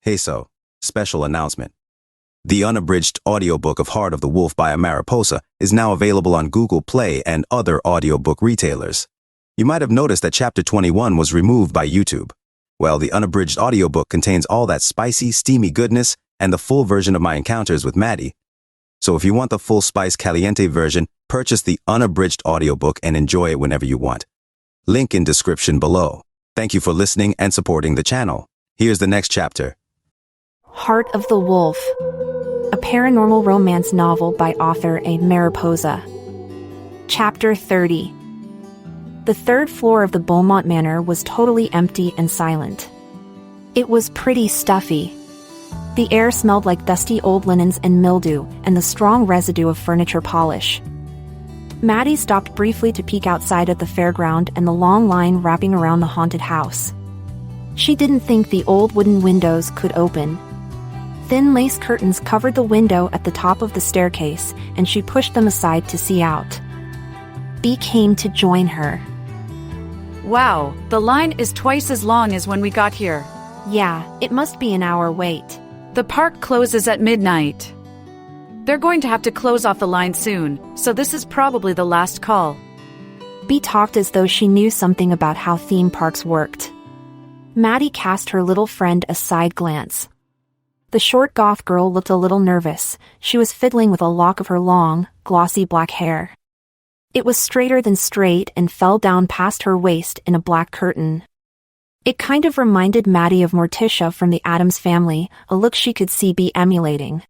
Hazel, special announcement. The unabridged audiobook of Heart of the Wolf by Mariposa is now available on Google Play and other audiobook retailers. You might have noticed that Chapter 21 was removed by YouTube. Well, the unabridged audiobook contains all that spicy, steamy goodness and the full version of my encounters with Maddy. So if you want the full Spice Caliente version, purchase the unabridged audiobook and enjoy it whenever you want. Link in description below. Thank you for listening and supporting the channel. Here's the next chapter. Heart of the Wolf, a paranormal romance novel by author A. Mariposa. Chapter 30. The third floor of the Beaumont Manor was totally empty and silent. It was pretty stuffy. The air smelled like dusty old linens and mildew, and the strong residue of furniture polish. Maddy stopped briefly to peek outside at the fairground and the long line wrapping around the haunted house. She didn't think the old wooden windows could open. Thin lace curtains covered the window at the top of the staircase, and she pushed them aside to see out. Bee came to join her. Wow, the line is twice as long as when we got here. Yeah, it must be an hour wait. The park closes at midnight. They're going to have to close off the line soon, so this is probably the last call. Bee talked as though she knew something about how theme parks worked. Maddy cast her little friend a side glance. The short goth girl looked a little nervous. She was fiddling with a lock of her long, glossy black hair. It was straighter than straight and fell down past her waist in a black curtain. It kind of reminded Maddy of Morticia from the Addams Family, a look she could see Bee emulating.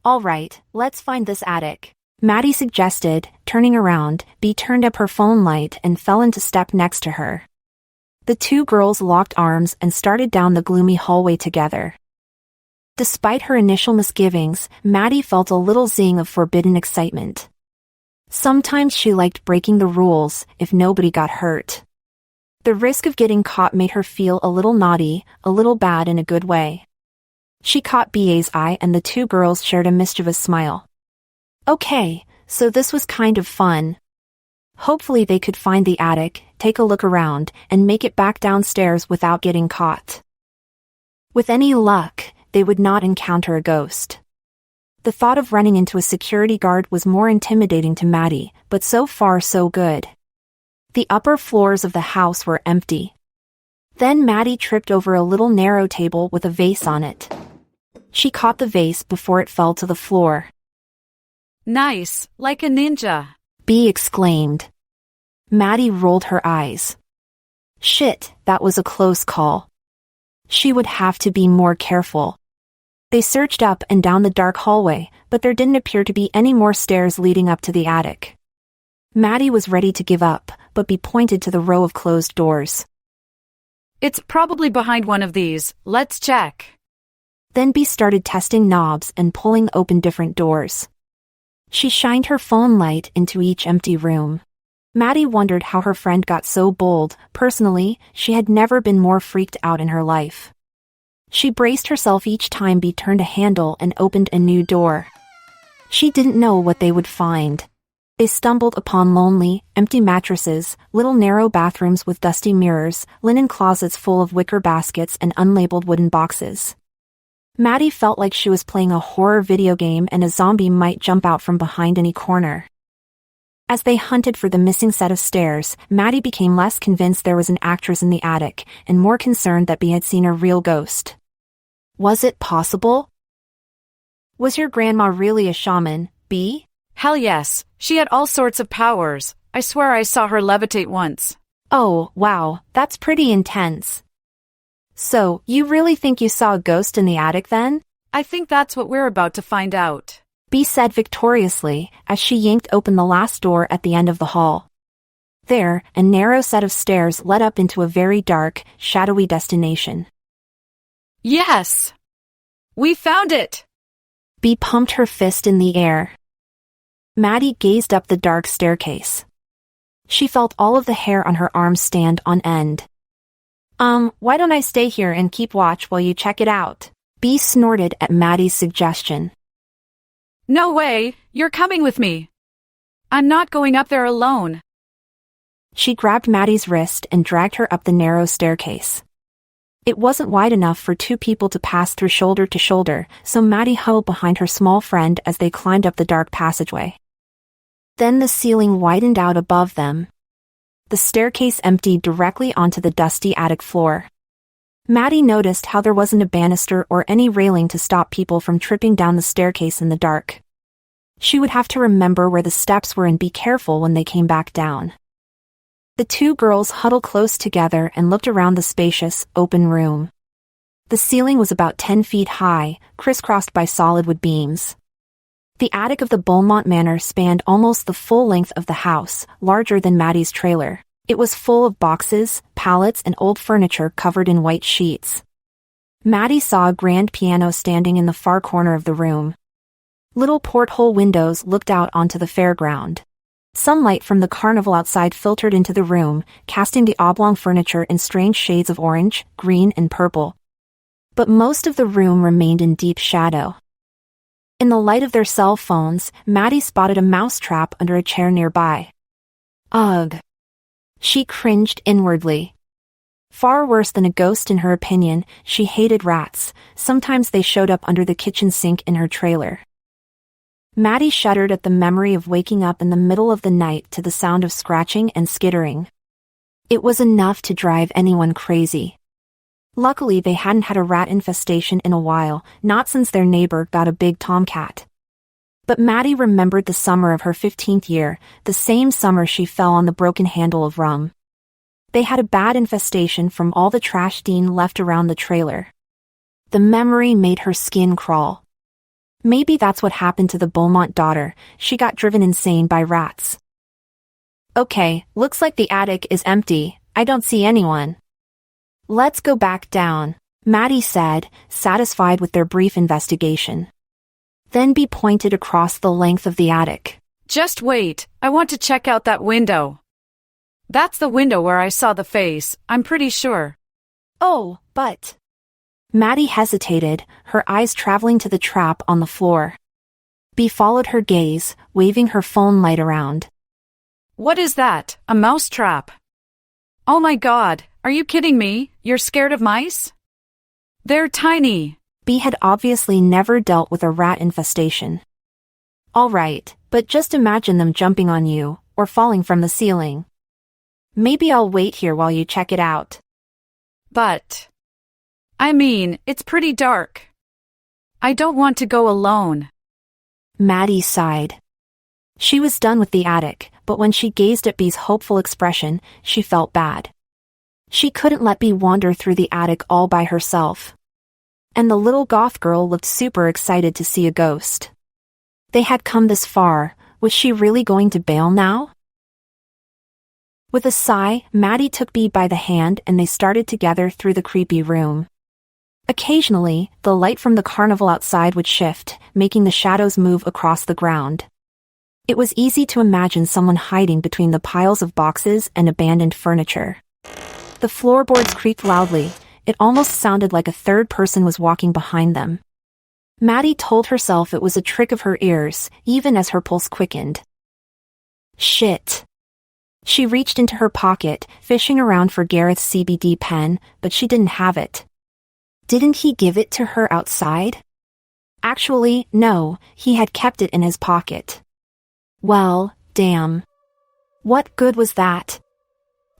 All right, let's find this attic, Maddy suggested. Turning around, Bee turned up her phone light and fell into step next to her. The two girls locked arms and started down the gloomy hallway together. Despite her initial misgivings, Maddy felt a little zing of forbidden excitement. Sometimes she liked breaking the rules if nobody got hurt. The risk of getting caught made her feel a little naughty, a little bad in a good way. She caught B.A.'s eye and the two girls shared a mischievous smile. Okay, so this was kind of fun. Hopefully they could find the attic, take a look around, and make it back downstairs without getting caught. With any luck, they would not encounter a ghost. The thought of running into a security guard was more intimidating to Maddy, but so far so good. The upper floors of the house were empty. Then Maddy tripped over a little narrow table with a vase on it. She caught the vase before it fell to the floor. Nice, like a ninja, Bee exclaimed. Maddy rolled her eyes. Shit, that was a close call. She would have to be more careful. They searched up and down the dark hallway, but there didn't appear to be any more stairs leading up to the attic. Maddy was ready to give up, but Bee pointed to the row of closed doors. It's probably behind one of these, let's check. Then Bee started testing knobs and pulling open different doors. She shined her phone light into each empty room. Maddy wondered how her friend got so bold. Personally, she had never been more freaked out in her life. She braced herself each time Bee turned a handle and opened a new door. She didn't know what they would find. They stumbled upon lonely, empty mattresses, little narrow bathrooms with dusty mirrors, linen closets full of wicker baskets and unlabeled wooden boxes. Maddy felt like she was playing a horror video game and a zombie might jump out from behind any corner. As they hunted for the missing set of stairs, Maddy became less convinced there was an actress in the attic, and more concerned that Bee had seen a real ghost. Was it possible? Was your grandma really a shaman, Bee? Hell yes, she had all sorts of powers. I swear I saw her levitate once. Oh, wow, that's pretty intense. So, you really think you saw a ghost in the attic then? I think that's what we're about to find out, Bee said victoriously as she yanked open the last door at the end of the hall. There, a narrow set of stairs led up into a very dark, shadowy destination. Yes! We found it! Bee pumped her fist in the air. Maddy gazed up the dark staircase. She felt all of the hair on her arms stand on end. Why don't I stay here and keep watch while you check it out? Bee snorted at Maddy's suggestion. No way, you're coming with me. I'm not going up there alone. She grabbed Maddy's wrist and dragged her up the narrow staircase. It wasn't wide enough for two people to pass through shoulder to shoulder, so Maddy huddled behind her small friend as they climbed up the dark passageway. Then the ceiling widened out above them. The staircase emptied directly onto the dusty attic floor. Maddy noticed how there wasn't a banister or any railing to stop people from tripping down the staircase in the dark. She would have to remember where the steps were and be careful when they came back down. The two girls huddled close together and looked around the spacious, open room. The ceiling was about 10 feet high, crisscrossed by solid wood beams. The attic of the Beaumont Manor spanned almost the full length of the house, larger than Maddy's trailer. It was full of boxes, pallets, and old furniture covered in white sheets. Maddy saw a grand piano standing in the far corner of the room. Little porthole windows looked out onto the fairground. Sunlight from the carnival outside filtered into the room, casting the oblong furniture in strange shades of orange, green, and purple. But most of the room remained in deep shadow. In the light of their cell phones, Maddy spotted a mouse trap under a chair nearby. Ugh! She cringed inwardly. Far worse than a ghost in her opinion, she hated rats. Sometimes they showed up under the kitchen sink in her trailer. Maddy shuddered at the memory of waking up in the middle of the night to the sound of scratching and skittering. It was enough to drive anyone crazy. Luckily they hadn't had a rat infestation in a while, not since their neighbor got a big tomcat. But Maddy remembered the summer of her 15th year, the same summer she fell on the broken handle of rum. They had a bad infestation from all the trash Dean left around the trailer. The memory made her skin crawl. Maybe that's what happened to the Beaumont daughter, she got driven insane by rats. Okay, looks like the attic is empty, I don't see anyone. Let's go back down, Maddy said, satisfied with their brief investigation. Then Bea pointed across the length of the attic. Just wait, I want to check out that window. That's the window where I saw the face, I'm pretty sure. Oh, but... Maddy hesitated, her eyes traveling to the trap on the floor. Bea followed her gaze, waving her phone light around. What is that, a mouse trap? Oh my god, are you kidding me? You're scared of mice? They're tiny. Bea had obviously never dealt with a rat infestation. All right, but just imagine them jumping on you, or falling from the ceiling. Maybe I'll wait here while you check it out. But... I mean, it's pretty dark. I don't want to go alone. Maddy sighed. She was done with the attic, but when she gazed at Bea's hopeful expression, she felt bad. She couldn't let Bea wander through the attic all by herself. And the little goth girl looked super excited to see a ghost. They had come this far, was she really going to bail now? With a sigh, Maddy took Bea by the hand and they started together through the creepy room. Occasionally, the light from the carnival outside would shift, making the shadows move across the ground. It was easy to imagine someone hiding between the piles of boxes and abandoned furniture. The floorboards creaked loudly, it almost sounded like a third person was walking behind them. Maddy told herself it was a trick of her ears, even as her pulse quickened. Shit. She reached into her pocket, fishing around for Gareth's CBD pen, but she didn't have it. Didn't he give it to her outside? Actually, no, he had kept it in his pocket. Well, damn. What good was that?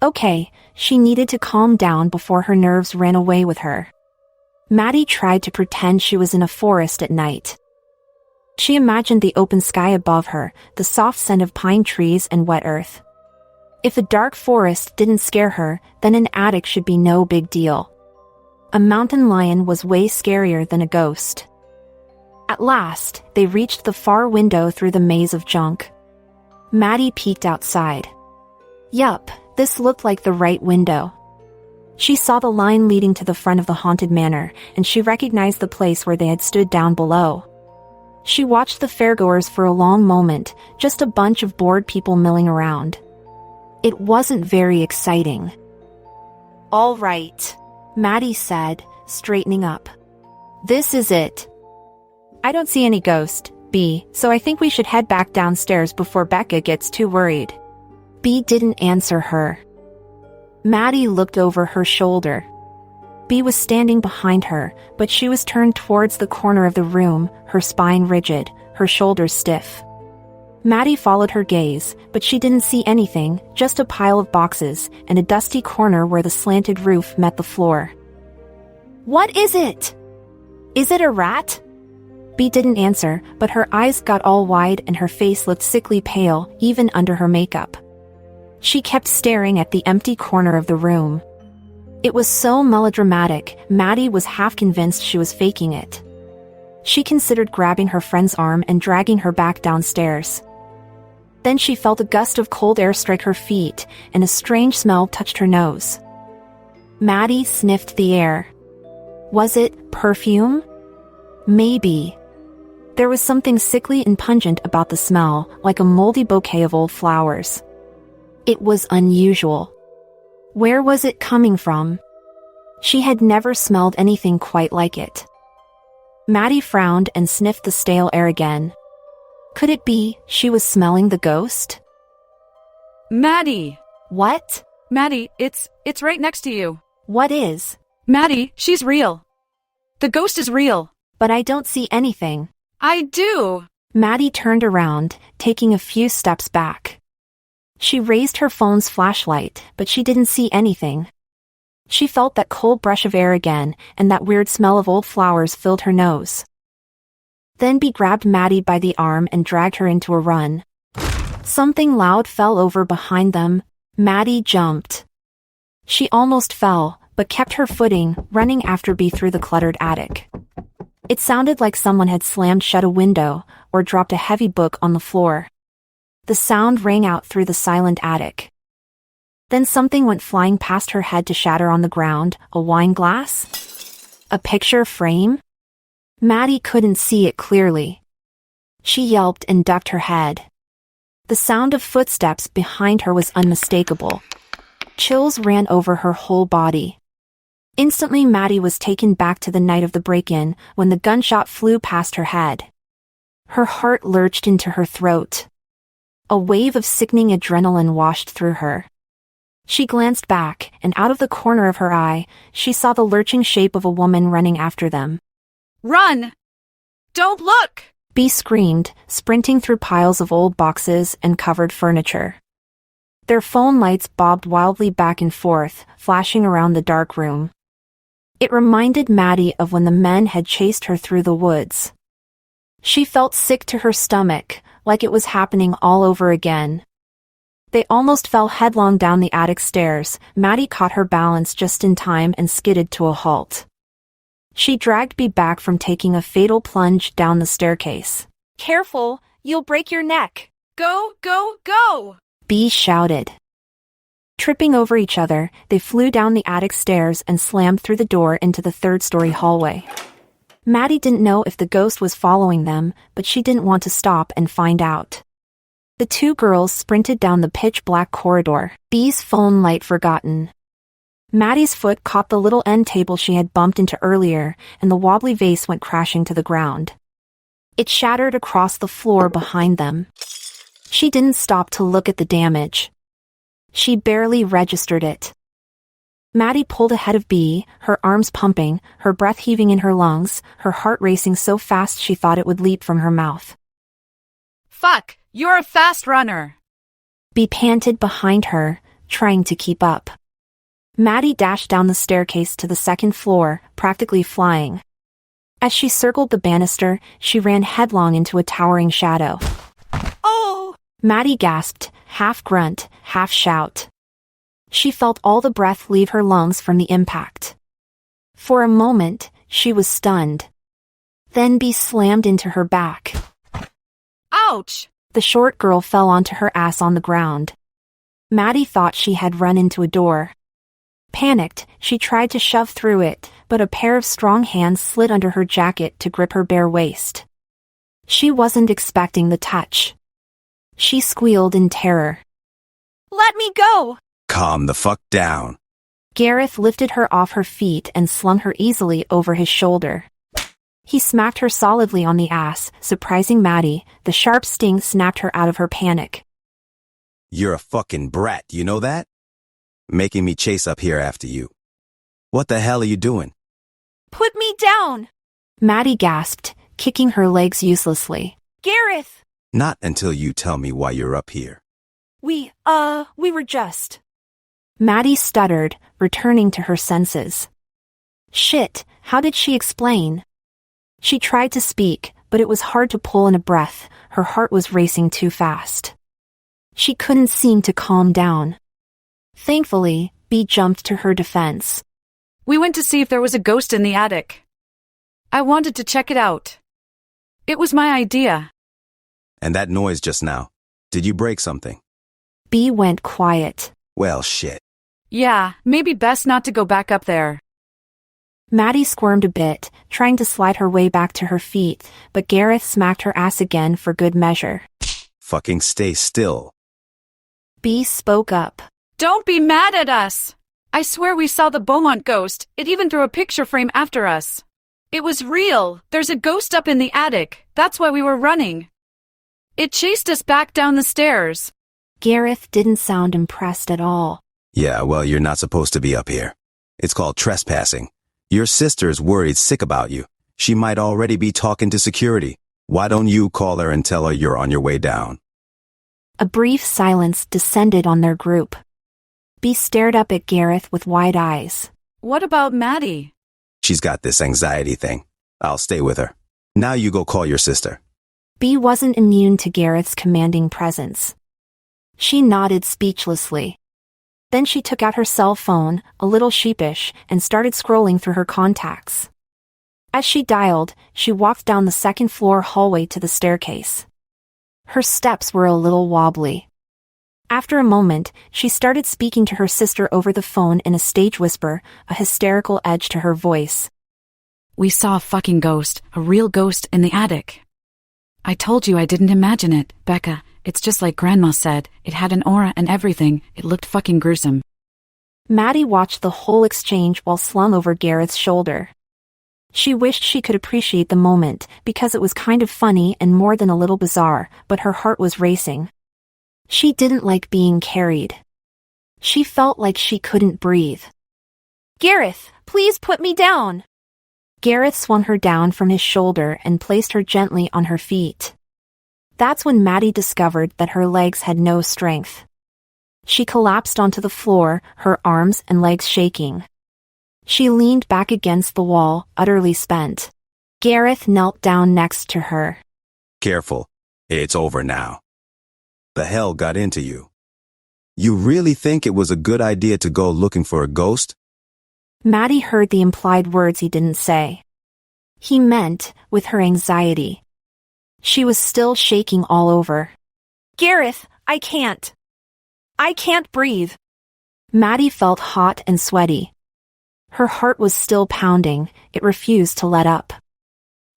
Okay, she needed to calm down before her nerves ran away with her. Maddy tried to pretend she was in a forest at night. She imagined the open sky above her, the soft scent of pine trees and wet earth. If a dark forest didn't scare her, then an attic should be no big deal. A mountain lion was way scarier than a ghost. At last, they reached the far window through the maze of junk. Maddy peeked outside. Yup, this looked like the right window. She saw the line leading to the front of the haunted manor, and she recognized the place where they had stood down below. She watched the fairgoers for a long moment, just a bunch of bored people milling around. It wasn't very exciting. All right, Maddy said, straightening up. This is it. I don't see any ghost, Bea, so I think we should head back downstairs before Becca gets too worried. Bea didn't answer her. Maddy looked over her shoulder. Bee was standing behind her, but she was turned towards the corner of the room, her spine rigid, her shoulders stiff. Maddy followed her gaze, but she didn't see anything, just a pile of boxes, and a dusty corner where the slanted roof met the floor. "What is it? Is it a rat?" Bee didn't answer, but her eyes got all wide and her face looked sickly pale, even under her makeup. She kept staring at the empty corner of the room. It was so melodramatic, Maddy was half convinced she was faking it. She considered grabbing her friend's arm and dragging her back downstairs. Then she felt a gust of cold air strike her feet, and a strange smell touched her nose. Maddy sniffed the air. Was it perfume? Maybe. There was something sickly and pungent about the smell, like a moldy bouquet of old flowers. It was unusual. Where was it coming from? She had never smelled anything quite like it. Maddy frowned and sniffed the stale air again. Could it be she was smelling the ghost? Maddy! What? Maddy, it's right next to you. What is? Maddy, she's real. The ghost is real. But I don't see anything. I do. Maddy turned around, taking a few steps back. She raised her phone's flashlight, but she didn't see anything. She felt that cold brush of air again, and that weird smell of old flowers filled her nose. Then Bee grabbed Maddy by the arm and dragged her into a run. Something loud fell over behind them. Maddy jumped. She almost fell, but kept her footing, running after Bee through the cluttered attic. It sounded like someone had slammed shut a window, or dropped a heavy book on the floor. The sound rang out through the silent attic. Then something went flying past her head to shatter on the ground. A wine glass? A picture frame? Maddy couldn't see it clearly. She yelped and ducked her head. The sound of footsteps behind her was unmistakable. Chills ran over her whole body. Instantly Maddy was taken back to the night of the break-in, when the gunshot flew past her head. Her heart lurched into her throat. A wave of sickening adrenaline washed through her. She glanced back, and out of the corner of her eye, she saw the lurching shape of a woman running after them. Run! Don't look! Bee screamed, sprinting through piles of old boxes and covered furniture. Their phone lights bobbed wildly back and forth, flashing around the dark room. It reminded Maddy of when the men had chased her through the woods. She felt sick to her stomach, like it was happening all over again. They almost fell headlong down the attic stairs. Maddy caught her balance just in time and skidded to a halt. She dragged Bee back from taking a fatal plunge down the staircase. "Careful, you'll break your neck." Go, go, go! Bee shouted. Tripping over each other, they flew down the attic stairs and slammed through the door into the third-story hallway. Maddy didn't know if the ghost was following them, but she didn't want to stop and find out. The two girls sprinted down the pitch-black corridor, Bee's phone light forgotten. Maddy's foot caught the little end table she had bumped into earlier, and the wobbly vase went crashing to the ground. It shattered across the floor behind them. She didn't stop to look at the damage. She barely registered it. Maddy pulled ahead of Bee, her arms pumping, her breath heaving in her lungs, her heart racing so fast she thought it would leap from her mouth. Fuck, you're a fast runner! Bee panted behind her, trying to keep up. Maddy dashed down the staircase to the second floor, practically flying. As she circled the banister, she ran headlong into a towering shadow. Oh! Maddy gasped, half grunt, half shout. She felt all the breath leave her lungs from the impact. For a moment, she was stunned. Then Bee slammed into her back. Ouch! The short girl fell onto her ass on the ground. Maddy thought she had run into a door. Panicked, she tried to shove through it, but a pair of strong hands slid under her jacket to grip her bare waist. She wasn't expecting the touch. She squealed in terror. Let me go! Calm the fuck down. Gareth lifted her off her feet and slung her easily over his shoulder. He smacked her solidly on the ass, surprising Maddy. The sharp sting snapped her out of her panic. You're a fucking brat, you know that? Making me chase up here after you. What the hell are you doing? Put me down! Maddy gasped, kicking her legs uselessly. Gareth! Not until you tell me why you're up here. We were just… Maddy stuttered, returning to her senses. Shit, how did she explain? She tried to speak, but it was hard to pull in a breath. Her heart was racing too fast. She couldn't seem to calm down. Thankfully, Bea jumped to her defense. We went to see if there was a ghost in the attic. I wanted to check it out. It was my idea. And that noise just now. Did you break something? Bea went quiet. Well, shit. Yeah, maybe best not to go back up there. Maddy squirmed a bit, trying to slide her way back to her feet, but Gareth smacked her ass again for good measure. Fucking stay still. Bea spoke up. Don't be mad at us! I swear we saw the Beaumont ghost. It even threw a picture frame after us. It was real. There's a ghost up in the attic. That's why we were running. It chased us back down the stairs. Gareth didn't sound impressed at all. Yeah, well, you're not supposed to be up here. It's called trespassing. Your sister's worried sick about you. She might already be talking to security. Why don't you call her and tell her you're on your way down? A brief silence descended on their group. Bea stared up at Gareth with wide eyes. What about Maddy? She's got this anxiety thing. I'll stay with her. Now you go call your sister. Bea wasn't immune to Gareth's commanding presence. She nodded speechlessly. Then she took out her cell phone, a little sheepish, and started scrolling through her contacts. As she dialed, she walked down the second-floor hallway to the staircase. Her steps were a little wobbly. After a moment, she started speaking to her sister over the phone in a stage whisper, a hysterical edge to her voice. We saw a fucking ghost, a real ghost in the attic. I told you I didn't imagine it, Becca. It's just like Grandma said. It had an aura and everything. It looked fucking gruesome. Maddy watched the whole exchange while slung over Gareth's shoulder. She wished she could appreciate the moment, because it was kind of funny and more than a little bizarre, but her heart was racing. She didn't like being carried. She felt like she couldn't breathe. Gareth, please put me down! Gareth swung her down from his shoulder and placed her gently on her feet. That's when Maddy discovered that her legs had no strength. She collapsed onto the floor, her arms and legs shaking. She leaned back against the wall, utterly spent. Gareth knelt down next to her. Careful. It's over now. The hell got into you? You really think it was a good idea to go looking for a ghost? Maddy heard the implied words he didn't say. He meant, with her anxiety. She was still shaking all over. Gareth, I can't breathe. Maddy felt hot and sweaty. Her heart was still pounding, it refused to let up.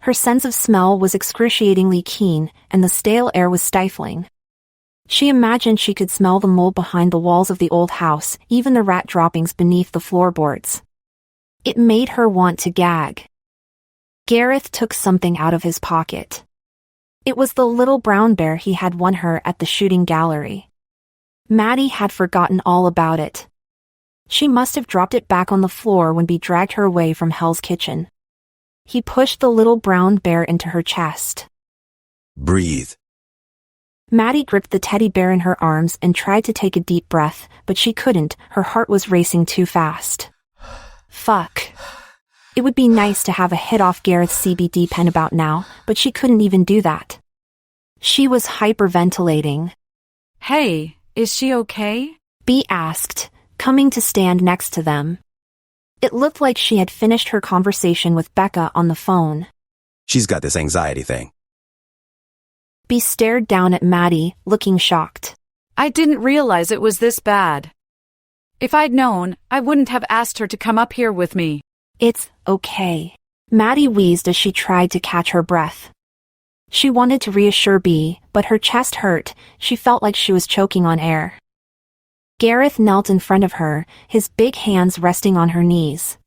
Her sense of smell was excruciatingly keen, and the stale air was stifling. She imagined she could smell the mold behind the walls of the old house, even the rat droppings beneath the floorboards. It made her want to gag. Gareth took something out of his pocket. It was the little brown bear he had won her at the shooting gallery. Maddy had forgotten all about it. She must have dropped it back on the floor when Bea dragged her away from Hell's Kitchen. He pushed the little brown bear into her chest. Breathe. Maddy gripped the teddy bear in her arms and tried to take a deep breath, but she couldn't, her heart was racing too fast. Fuck. It would be nice to have a hit off Gareth's CBD pen about now, but she couldn't even do that. She was hyperventilating. Hey, is she okay? Bea asked, coming to stand next to them. It looked like she had finished her conversation with Becca on the phone. She's got this anxiety thing. Bea stared down at Maddy, looking shocked. I didn't realize it was this bad. If I'd known, I wouldn't have asked her to come up here with me. It's okay. Maddy wheezed as she tried to catch her breath. She wanted to reassure Bea, but her chest hurt, she felt like she was choking on air. Gareth knelt in front of her, his big hands resting on her knees.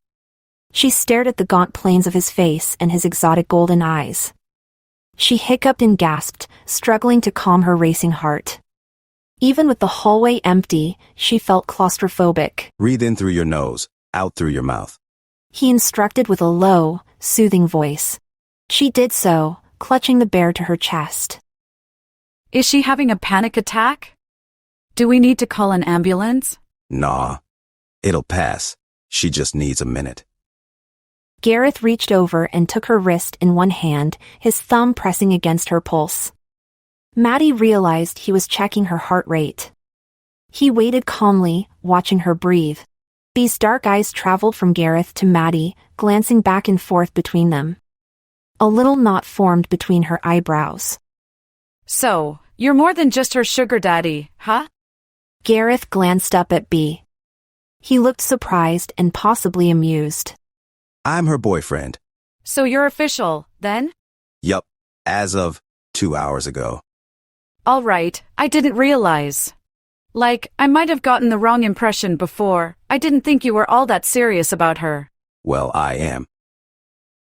She stared at the gaunt planes of his face and his exotic golden eyes. She hiccuped and gasped, struggling to calm her racing heart. Even with the hallway empty, she felt claustrophobic. Breathe in through your nose. Out through your mouth. He instructed with a low, soothing voice. She did so, clutching the bear to her chest. Is she having a panic attack? Do we need to call an ambulance? Nah. It'll pass. She just needs a minute. Gareth reached over and took her wrist in one hand, his thumb pressing against her pulse. Maddy realized he was checking her heart rate. He waited calmly, watching her breathe. Bee's dark eyes traveled from Gareth to Maddy, glancing back and forth between them. A little knot formed between her eyebrows. So, you're more than just her sugar daddy, huh? Gareth glanced up at Bee. He looked surprised and possibly amused. I'm her boyfriend. So you're official, then? Yup. As of 2 hours ago. All right, I didn't realize. Like, I might have gotten the wrong impression before. I didn't think you were all that serious about her. Well, I am.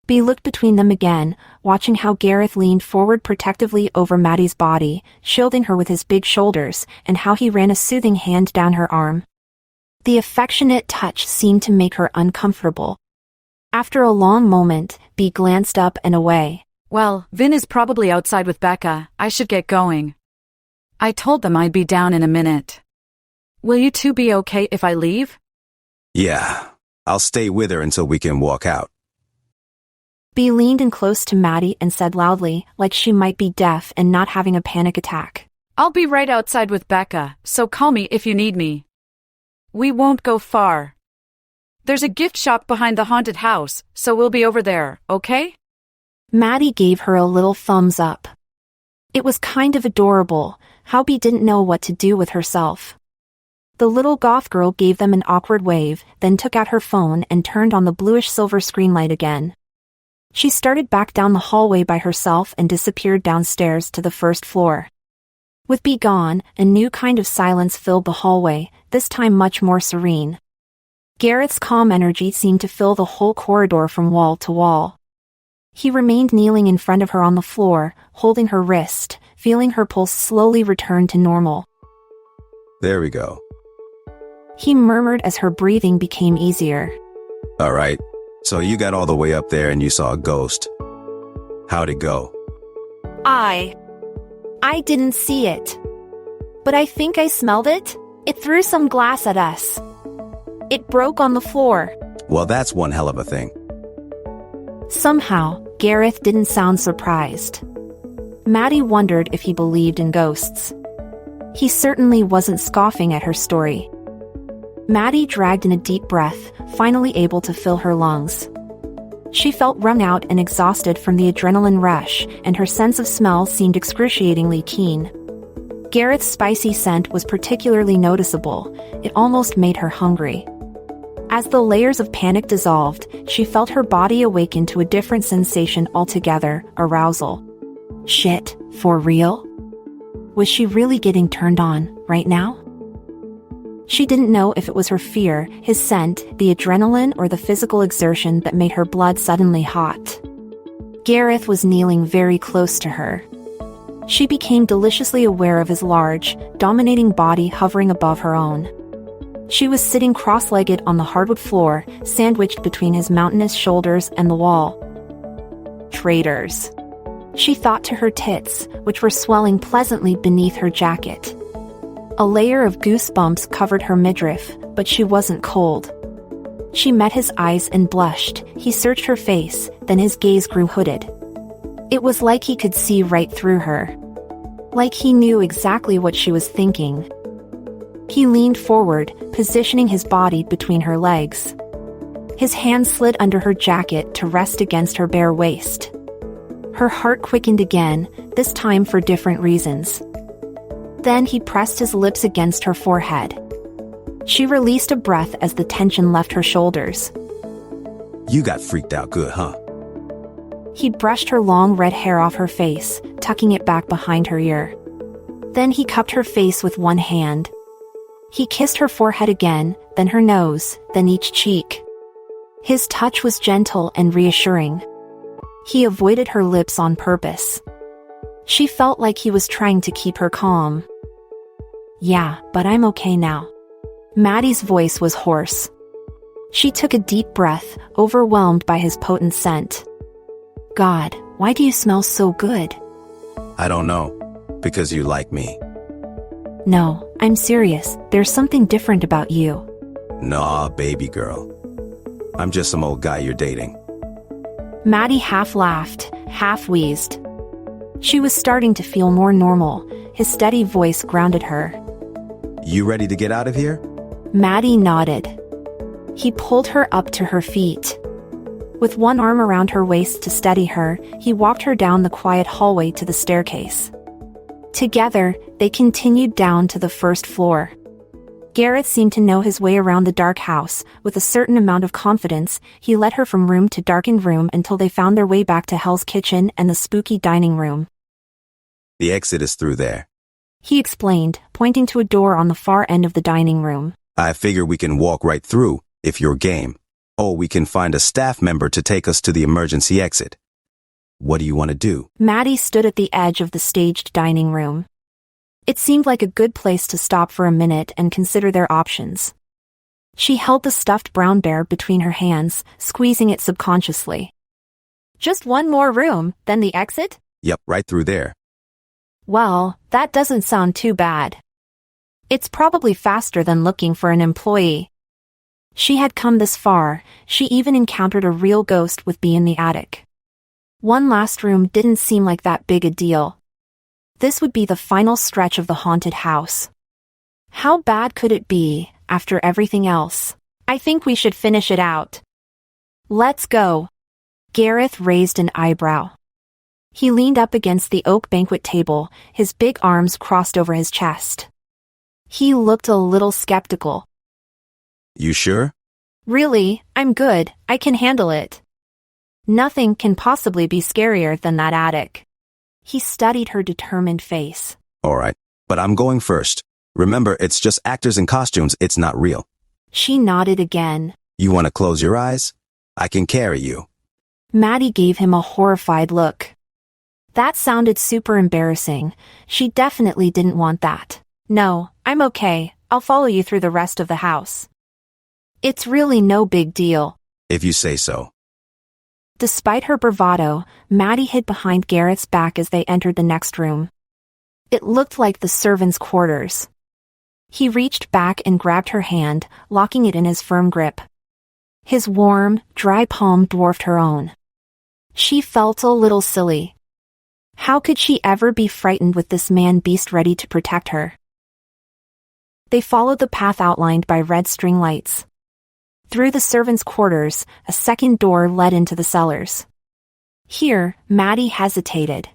Bee looked between them again, watching how Gareth leaned forward protectively over Maddy's body, shielding her with his big shoulders, and how he ran a soothing hand down her arm. The affectionate touch seemed to make her uncomfortable. After a long moment, Bee glanced up and away. Well, Vin is probably outside with Becca. I should get going. I told them I'd be down in a minute. Will you two be okay if I leave? Yeah. I'll stay with her until we can walk out. Bee leaned in close to Maddy and said loudly, like she might be deaf and not having a panic attack. I'll be right outside with Becca, so call me if you need me. We won't go far. There's a gift shop behind the haunted house, so we'll be over there, okay? Maddy gave her a little thumbs up. It was kind of adorable, how Bee didn't know what to do with herself. The little goth girl gave them an awkward wave, then took out her phone and turned on the bluish-silver screen light again. She started back down the hallway by herself and disappeared downstairs to the first floor. With Bee gone, a new kind of silence filled the hallway, this time much more serene. Gareth's calm energy seemed to fill the whole corridor from wall to wall. He remained kneeling in front of her on the floor, holding her wrist, feeling her pulse slowly return to normal. There we go. He murmured as her breathing became easier. All right. So you got all the way up there and you saw a ghost. How'd it go? I didn't see it. But I think I smelled it. It threw some glass at us. It broke on the floor. Well, that's one hell of a thing. Somehow, Gareth didn't sound surprised. Maddy wondered if he believed in ghosts. He certainly wasn't scoffing at her story. Maddy dragged in a deep breath, finally able to fill her lungs. She felt wrung out and exhausted from the adrenaline rush, and her sense of smell seemed excruciatingly keen. Gareth's spicy scent was particularly noticeable. It almost made her hungry. As the layers of panic dissolved, she felt her body awaken to a different sensation altogether, arousal. Shit, for real? Was she really getting turned on, right now? She didn't know if it was her fear, his scent, the adrenaline, or the physical exertion that made her blood suddenly hot. Gareth was kneeling very close to her. She became deliciously aware of his large, dominating body hovering above her own. She was sitting cross-legged on the hardwood floor, sandwiched between his mountainous shoulders and the wall. Traitors. She thought to her tits, which were swelling pleasantly beneath her jacket. A layer of goosebumps covered her midriff, but she wasn't cold. She met his eyes and blushed. He searched her face, then his gaze grew hooded. It was like he could see right through her. Like he knew exactly what she was thinking. He leaned forward, positioning his body between her legs. His hand slid under her jacket to rest against her bare waist. Her heart quickened again, this time for different reasons. Then he pressed his lips against her forehead. She released a breath as the tension left her shoulders. You got freaked out good, huh? He brushed her long red hair off her face, tucking it back behind her ear. Then he cupped her face with one hand. He kissed her forehead again, then her nose, then each cheek. His touch was gentle and reassuring. He avoided her lips on purpose. She felt like he was trying to keep her calm. Yeah, but I'm okay now. Maddy's voice was hoarse. She took a deep breath, overwhelmed by his potent scent. God, why do you smell so good? I don't know. Because you like me. No, I'm serious. There's something different about you. Nah, baby girl. I'm just some old guy you're dating. Maddy half laughed, half wheezed. She was starting to feel more normal. His steady voice grounded her. You ready to get out of here? Maddy nodded. He pulled her up to her feet. With one arm around her waist to steady her, he walked her down the quiet hallway to the staircase. Together, they continued down to the first floor. Gareth seemed to know his way around the dark house. With a certain amount of confidence, he led her from room to darkened room until they found their way back to Hell's Kitchen and the spooky dining room. The exit is through there. He explained, pointing to a door on the far end of the dining room. I figure we can walk right through, if you're game. Or we can find a staff member to take us to the emergency exit. What do you want to do? Maddy stood at the edge of the staged dining room. It seemed like a good place to stop for a minute and consider their options. She held the stuffed brown bear between her hands, squeezing it subconsciously. Just one more room, then the exit? Yep, right through there. Well, that doesn't sound too bad. It's probably faster than looking for an employee. She had come this far. She even encountered a real ghost with Bee in the attic. One last room didn't seem like that big a deal. This would be the final stretch of the haunted house. How bad could it be, after everything else? I think we should finish it out. Let's go. Gareth raised an eyebrow. He leaned up against the oak banquet table, his big arms crossed over his chest. He looked a little skeptical. You sure? Really, I'm good. I can handle it. Nothing can possibly be scarier than that attic. He studied her determined face. All right, but I'm going first. Remember, it's just actors in costumes, it's not real. She nodded again. You want to close your eyes? I can carry you. Maddy gave him a horrified look. That sounded super embarrassing. She definitely didn't want that. No, I'm okay. I'll follow you through the rest of the house. It's really no big deal. If you say so. Despite her bravado, Maddy hid behind Gareth's back as they entered the next room. It looked like the servants' quarters. He reached back and grabbed her hand, locking it in his firm grip. His warm, dry palm dwarfed her own. She felt a little silly. How could she ever be frightened with this man-beast ready to protect her? They followed the path outlined by red string lights. Through the servants' quarters, a second door led into the cellars. Here, Maddy hesitated.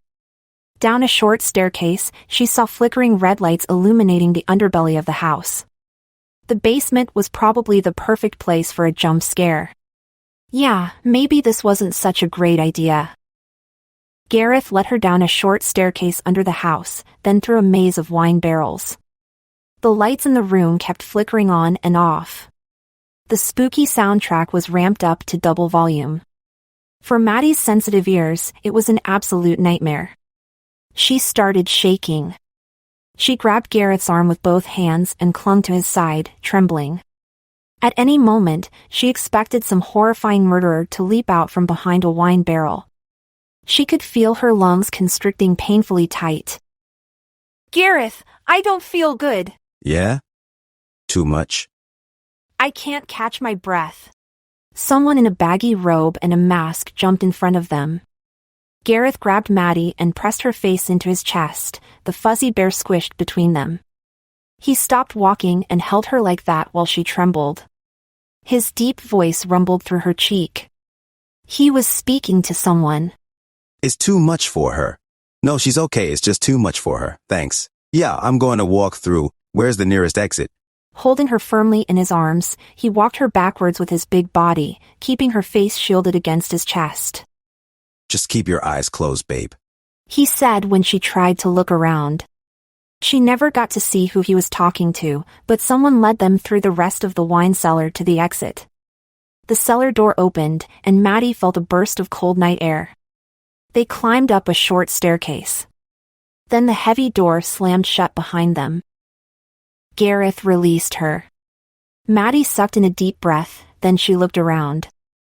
Down a short staircase, she saw flickering red lights illuminating the underbelly of the house. The basement was probably the perfect place for a jump scare. Yeah, maybe this wasn't such a great idea. Gareth led her down a short staircase under the house, then through a maze of wine barrels. The lights in the room kept flickering on and off. The spooky soundtrack was ramped up to double volume. For Maddy's sensitive ears, it was an absolute nightmare. She started shaking. She grabbed Gareth's arm with both hands and clung to his side, trembling. At any moment, she expected some horrifying murderer to leap out from behind a wine barrel. She could feel her lungs constricting painfully tight. Gareth, I don't feel good. Yeah? Too much? I can't catch my breath. Someone in a baggy robe and a mask jumped in front of them. Gareth grabbed Maddy and pressed her face into his chest, the fuzzy bear squished between them. He stopped walking and held her like that while she trembled. His deep voice rumbled through her cheek. He was speaking to someone. It's too much for her. No, she's okay, it's just too much for her, thanks. Yeah, I'm going to walk through. Where's the nearest exit? Holding her firmly in his arms, he walked her backwards with his big body, keeping her face shielded against his chest. Just keep your eyes closed, babe. He said when she tried to look around. She never got to see who he was talking to, but someone led them through the rest of the wine cellar to the exit. The cellar door opened, and Maddy felt a burst of cold night air. They climbed up a short staircase. Then the heavy door slammed shut behind them. Gareth released her. Maddy sucked in a deep breath, then she looked around.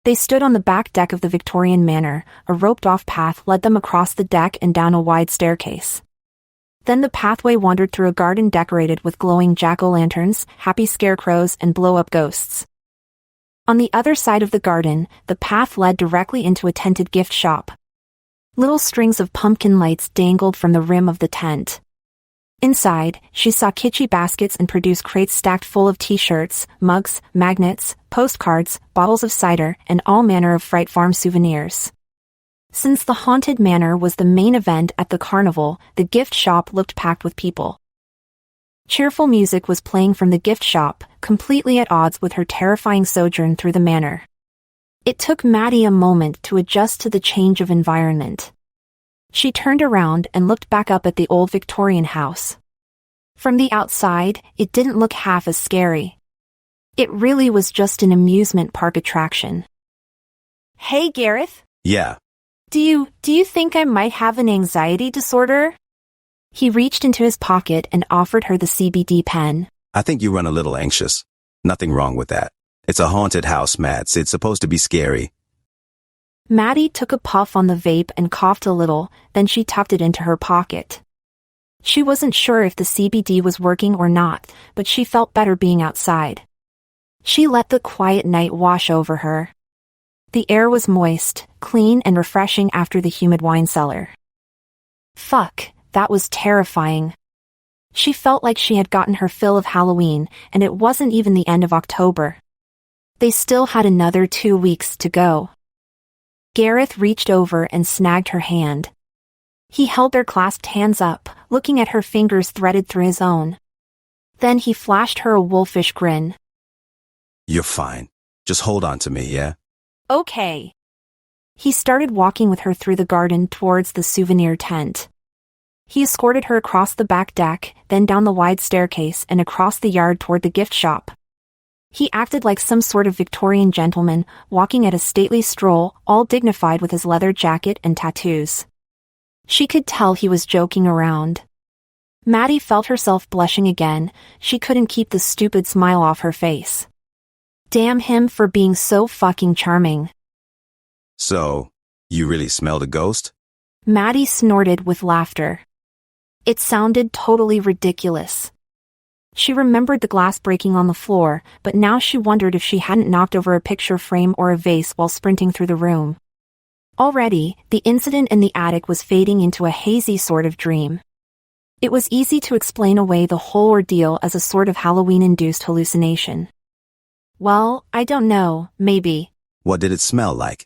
They stood on the back deck of the Victorian manor. A roped-off path led them across the deck and down a wide staircase. Then the pathway wandered through a garden decorated with glowing jack-o'-lanterns, happy scarecrows, and blow-up ghosts. On the other side of the garden, the path led directly into a tented gift shop. Little strings of pumpkin lights dangled from the rim of the tent. Inside, she saw kitschy baskets and produce crates stacked full of t-shirts, mugs, magnets, postcards, bottles of cider, and all manner of Fright Farm souvenirs. Since the haunted manor was the main event at the carnival, the gift shop looked packed with people. Cheerful music was playing from the gift shop, completely at odds with her terrifying sojourn through the manor. It took Maddy a moment to adjust to the change of environment. She turned around and looked back up at the old Victorian house. From the outside, it didn't look half as scary. It really was just an amusement park attraction. Hey, Gareth. Yeah. Do you think I might have an anxiety disorder? He reached into his pocket and offered her the CBD pen. I think you run a little anxious. Nothing wrong with that. It's a haunted house, Mads. It's supposed to be scary. Maddy took a puff on the vape and coughed a little, then she tucked it into her pocket. She wasn't sure if the CBD was working or not, but she felt better being outside. She let the quiet night wash over her. The air was moist, clean and refreshing after the humid wine cellar. Fuck, that was terrifying. She felt like she had gotten her fill of Halloween, and it wasn't even the end of October. They still had another 2 weeks to go. Gareth reached over and snagged her hand. He held their clasped hands up, looking at her fingers threaded through his own. Then he flashed her a wolfish grin. You're fine. Just hold on to me, yeah? Okay. He started walking with her through the garden towards the souvenir tent. He escorted her across the back deck, then down the wide staircase and across the yard toward the gift shop. He acted like some sort of Victorian gentleman, walking at a stately stroll, all dignified with his leather jacket and tattoos. She could tell he was joking around. Maddy felt herself blushing again. She couldn't keep the stupid smile off her face. Damn him for being so fucking charming. So, you really smelled a ghost? Maddy snorted with laughter. It sounded totally ridiculous. She remembered the glass breaking on the floor, but now she wondered if she hadn't knocked over a picture frame or a vase while sprinting through the room. Already, the incident in the attic was fading into a hazy sort of dream. It was easy to explain away the whole ordeal as a sort of Halloween-induced hallucination. Well, I don't know, maybe. What did it smell like?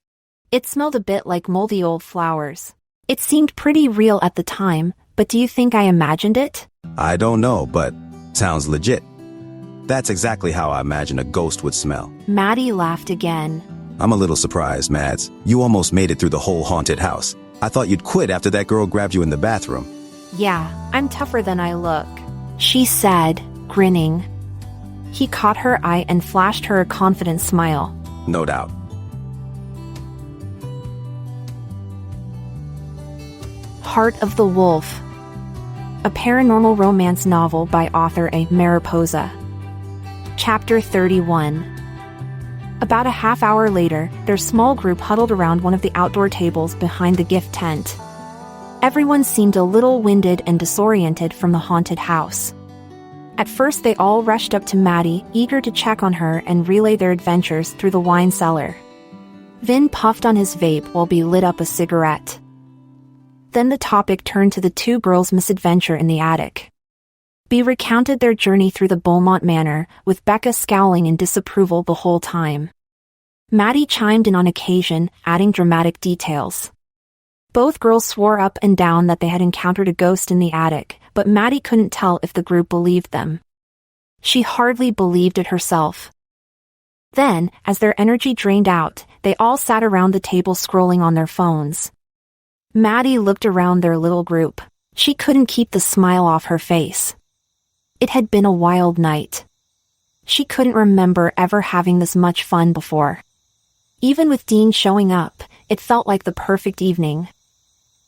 It smelled a bit like moldy old flowers. It seemed pretty real at the time, but do you think I imagined it? I don't know, but sounds legit. That's exactly how I imagine a ghost would smell. Maddy laughed again. I'm a little surprised, Mads. You almost made it through the whole haunted house. I thought you'd quit after that girl grabbed you in the bathroom. Yeah, I'm tougher than I look, she said, grinning. He caught her eye and flashed her a confident smile. No doubt. Heart of the Wolf. A paranormal romance novel by author A. Mariposa. Chapter 31. About a half hour later, their small group huddled around one of the outdoor tables behind the gift tent. Everyone seemed a little winded and disoriented from the haunted house. At first they all rushed up to Maddy, eager to check on her and relay their adventures through the wine cellar. Vin puffed on his vape while Bea lit up a cigarette. Then the topic turned to the two girls' misadventure in the attic. Bea recounted their journey through the Beaumont Manor, with Becca scowling in disapproval the whole time. Maddy chimed in on occasion, adding dramatic details. Both girls swore up and down that they had encountered a ghost in the attic, but Maddy couldn't tell if the group believed them. She hardly believed it herself. Then, as their energy drained out, they all sat around the table scrolling on their phones. Maddy looked around their little group. She couldn't keep the smile off her face. It had been a wild night. She couldn't remember ever having this much fun before. Even with Dean showing up, it felt like the perfect evening.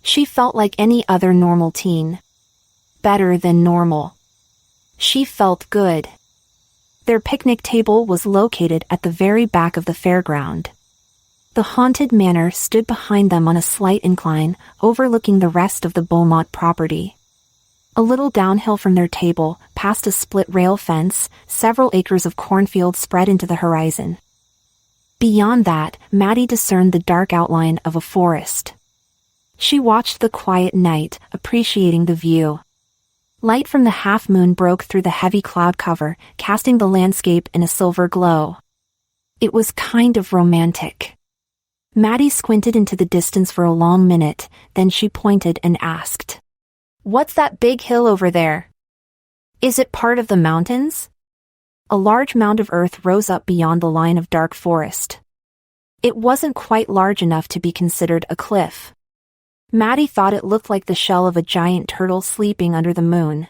She felt like any other normal teen. Better than normal. She felt good. Their picnic table was located at the very back of the fairground. The haunted manor stood behind them on a slight incline, overlooking the rest of the Beaumont property. A little downhill from their table, past a split-rail fence, several acres of cornfield spread into the horizon. Beyond that, Maddy discerned the dark outline of a forest. She watched the quiet night, appreciating the view. Light from the half-moon broke through the heavy cloud cover, casting the landscape in a silver glow. It was kind of romantic. Maddy squinted into the distance for a long minute, then she pointed and asked, "What's that big hill over there? Is it part of the mountains?" A large mound of earth rose up beyond the line of dark forest. It wasn't quite large enough to be considered a cliff. Maddy thought it looked like the shell of a giant turtle sleeping under the moon.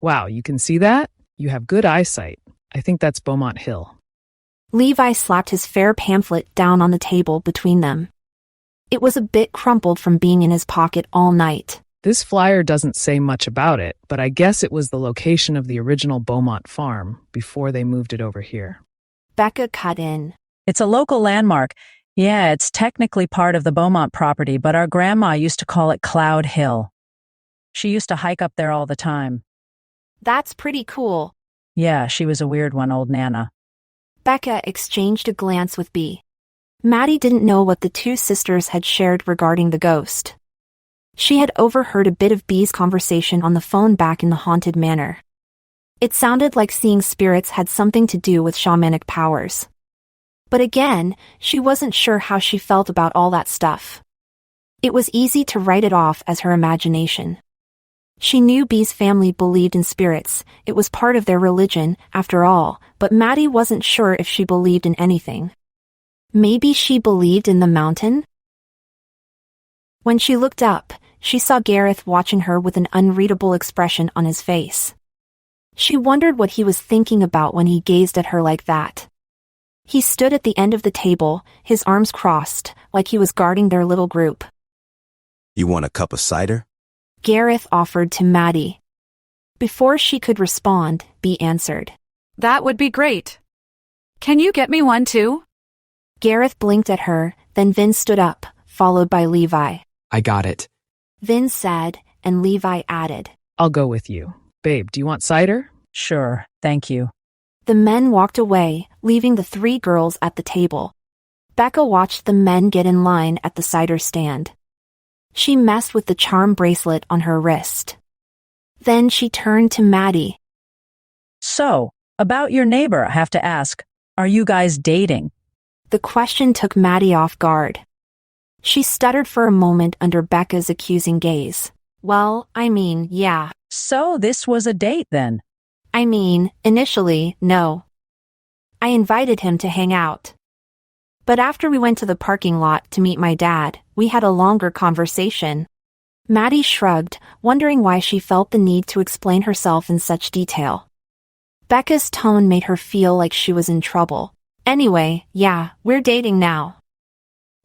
Wow, you can see that? You have good eyesight. I think that's Beaumont Hill. Levi slapped his fair pamphlet down on the table between them. It was a bit crumpled from being in his pocket all night. This flyer doesn't say much about it, but I guess it was the location of the original Beaumont farm before they moved it over here. Becca cut in. It's a local landmark. Yeah, it's technically part of the Beaumont property, but our grandma used to call it Cloud Hill. She used to hike up there all the time. That's pretty cool. Yeah, she was a weird one, old Nana. Becca exchanged a glance with Bea. Maddy didn't know what the two sisters had shared regarding the ghost. She had overheard a bit of Bea's conversation on the phone back in the haunted manor. It sounded like seeing spirits had something to do with shamanic powers. But again, she wasn't sure how she felt about all that stuff. It was easy to write it off as her imagination. She knew Bea's family believed in spirits, it was part of their religion, after all, but Maddy wasn't sure if she believed in anything. Maybe she believed in the mountain? When she looked up, she saw Gareth watching her with an unreadable expression on his face. She wondered what he was thinking about when he gazed at her like that. He stood at the end of the table, his arms crossed, like he was guarding their little group. You want a cup of cider? Gareth offered to Maddy. Before she could respond, Bea answered. That would be great. Can you get me one too? Gareth blinked at her, then Vin stood up, followed by Levi. I got it. Vin said, and Levi added. I'll go with you. Babe, do you want cider? Sure, thank you. The men walked away, leaving the three girls at the table. Becca watched the men get in line at the cider stand. She messed with the charm bracelet on her wrist. Then she turned to Maddy. So, about your neighbor, I have to ask, are you guys dating? The question took Maddy off guard. She stuttered for a moment under Becca's accusing gaze. Well, yeah. So this was a date then? Initially, no. I invited him to hang out. But after we went to the parking lot to meet my dad, we had a longer conversation. Maddy shrugged, wondering why she felt the need to explain herself in such detail. Becca's tone made her feel like she was in trouble. Anyway, yeah, we're dating now.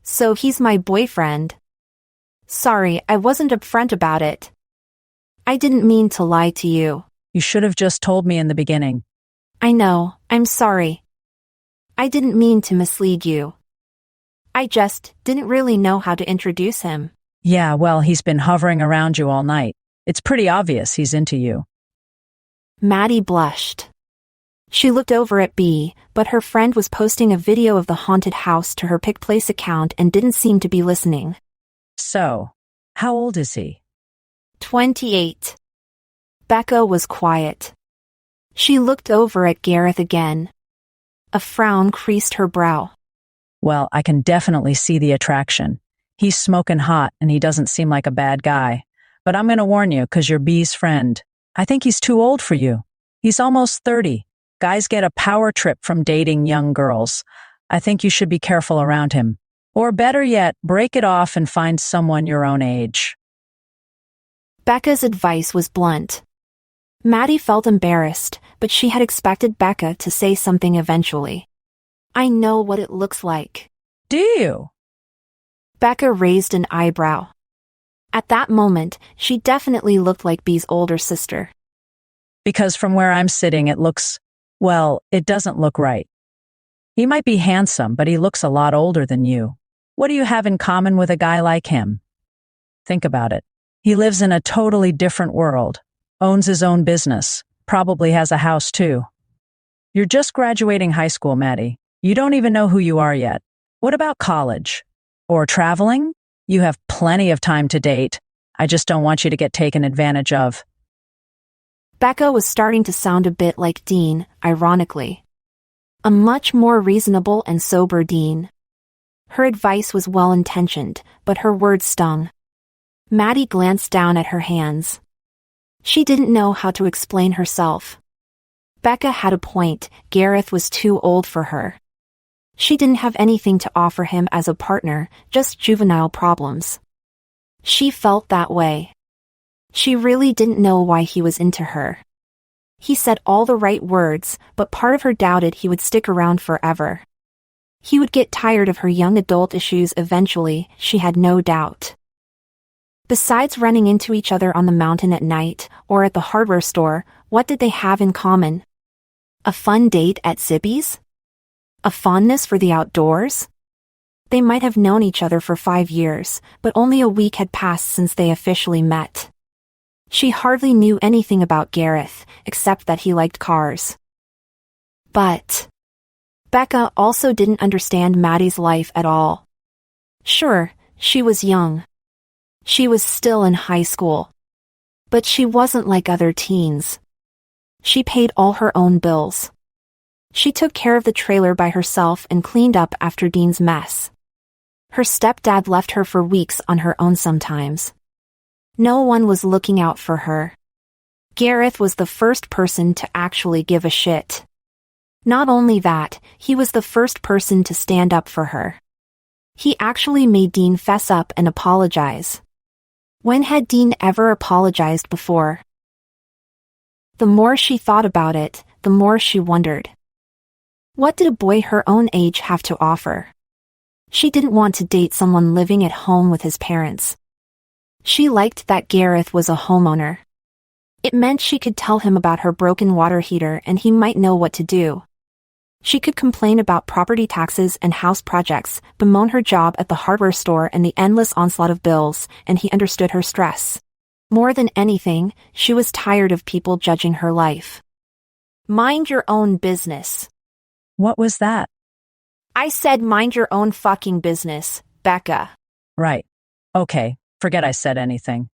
So he's my boyfriend. Sorry, I wasn't upfront about it. I didn't mean to lie to you. You should have just told me in the beginning. I know, I'm sorry. I didn't mean to mislead you. I just didn't really know how to introduce him. Yeah, well, he's been hovering around you all night. It's pretty obvious he's into you. Maddy blushed. She looked over at Bea, but her friend was posting a video of the haunted house to her PicPlace account and didn't seem to be listening. So, how old is he? 28. Becca was quiet. She looked over at Gareth again. A frown creased her brow. Well, I can definitely see the attraction. He's smoking hot and he doesn't seem like a bad guy. But I'm going to warn you because you're Bea's friend. I think he's too old for you. He's almost 30. Guys get a power trip from dating young girls. I think you should be careful around him. Or better yet, break it off and find someone your own age. Becca's advice was blunt. Maddy felt embarrassed, but she had expected Becca to say something eventually. I know what it looks like. Do you? Becca raised an eyebrow. At that moment, she definitely looked like Bea's older sister. Because from where I'm sitting, it looks Well, it doesn't look right. He might be handsome, but he looks a lot older than you. What do you have in common with a guy like him? Think about it. He lives in a totally different world, owns his own business, probably has a house too. You're just graduating high school, Maddy. You don't even know who you are yet. What about college? Or traveling? You have plenty of time to date. I just don't want you to get taken advantage of. Becca was starting to sound a bit like Dean, ironically. A much more reasonable and sober Dean. Her advice was well-intentioned, but her words stung. Maddy glanced down at her hands. She didn't know how to explain herself. Becca had a point. Gareth was too old for her. She didn't have anything to offer him as a partner, just juvenile problems. She felt that way. She really didn't know why he was into her. He said all the right words, but part of her doubted he would stick around forever. He would get tired of her young adult issues eventually, she had no doubt. Besides running into each other on the mountain at night, or at the hardware store, what did they have in common? A fun date at Zippy's? A fondness for the outdoors? They might have known each other for 5 years, but only a week had passed since they officially met. She hardly knew anything about Gareth, except that he liked cars. But Becca also didn't understand Maddy's life at all. Sure, she was young. She was still in high school. But she wasn't like other teens. She paid all her own bills. She took care of the trailer by herself and cleaned up after Dean's mess. Her stepdad left her for weeks on her own sometimes. No one was looking out for her. Gareth was the first person to actually give a shit. Not only that, he was the first person to stand up for her. He actually made Dean fess up and apologize. When had Dean ever apologized before? The more she thought about it, the more she wondered. What did a boy her own age have to offer? She didn't want to date someone living at home with his parents. She liked that Gareth was a homeowner. It meant she could tell him about her broken water heater and he might know what to do. She could complain about property taxes and house projects, bemoan her job at the hardware store and the endless onslaught of bills, and he understood her stress. More than anything, she was tired of people judging her life. Mind your own business. What was that? I said mind your own fucking business, Becca. Right. Okay, forget I said anything.